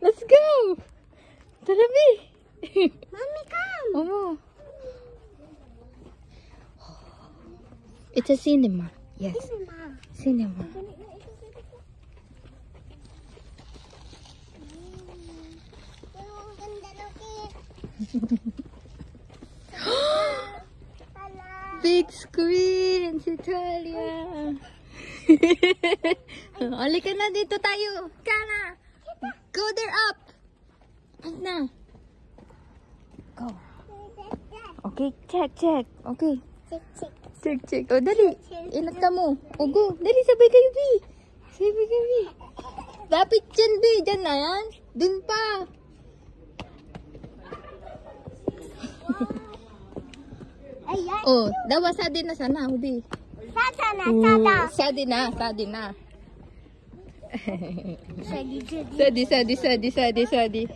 Let's go. Tara, B. Mommy, come. Omo. It's a cinema. Yes. Cinema. Big screen, si Talia. Halika na, dito tayo. Kana. Go there up. Na. Go. Okay, check. Okay. Check. O, dali. Ilagta mo. O, go. Dali, sabay kayo, B. Sabay kayo, B. Lapit dyan, B. Dyan na yan. Dun pa. Oh, dawa sadi na sana, Hubi. Sadi na. Sadi.